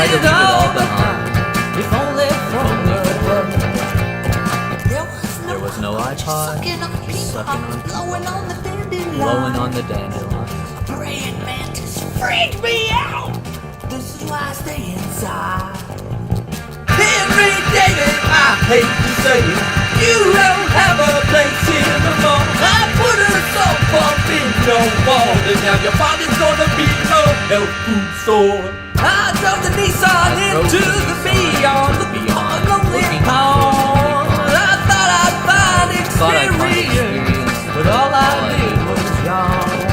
to leave it all behind. If only from the world. There was no iPod, sucking on blowin on the dandelions. Praying mantis freak me out. This is why I stay inside. Henry David, I hate to say it, you don't have a place here no more. I put a salt pump in your Walden, now your body's gonna be a health food store. I drove the Nissan into the beyond, looking for a lonely home. I thought I'd find experience, but all I did was yawn.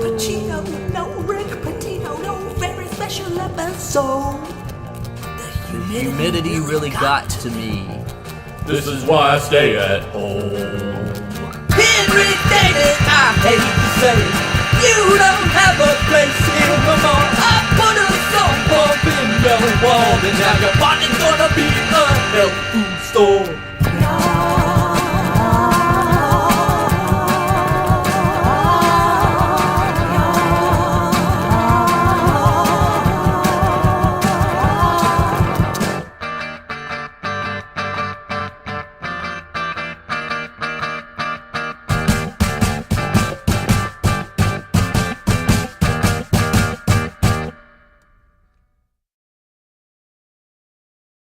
Pacino, no Rick Pitino, no very special episode. The humidity really got to me. This is why I stay at home. Henry David, I hate to say it, you don't have a place here no more. I put a salt pump in your Walden, now your body's gonna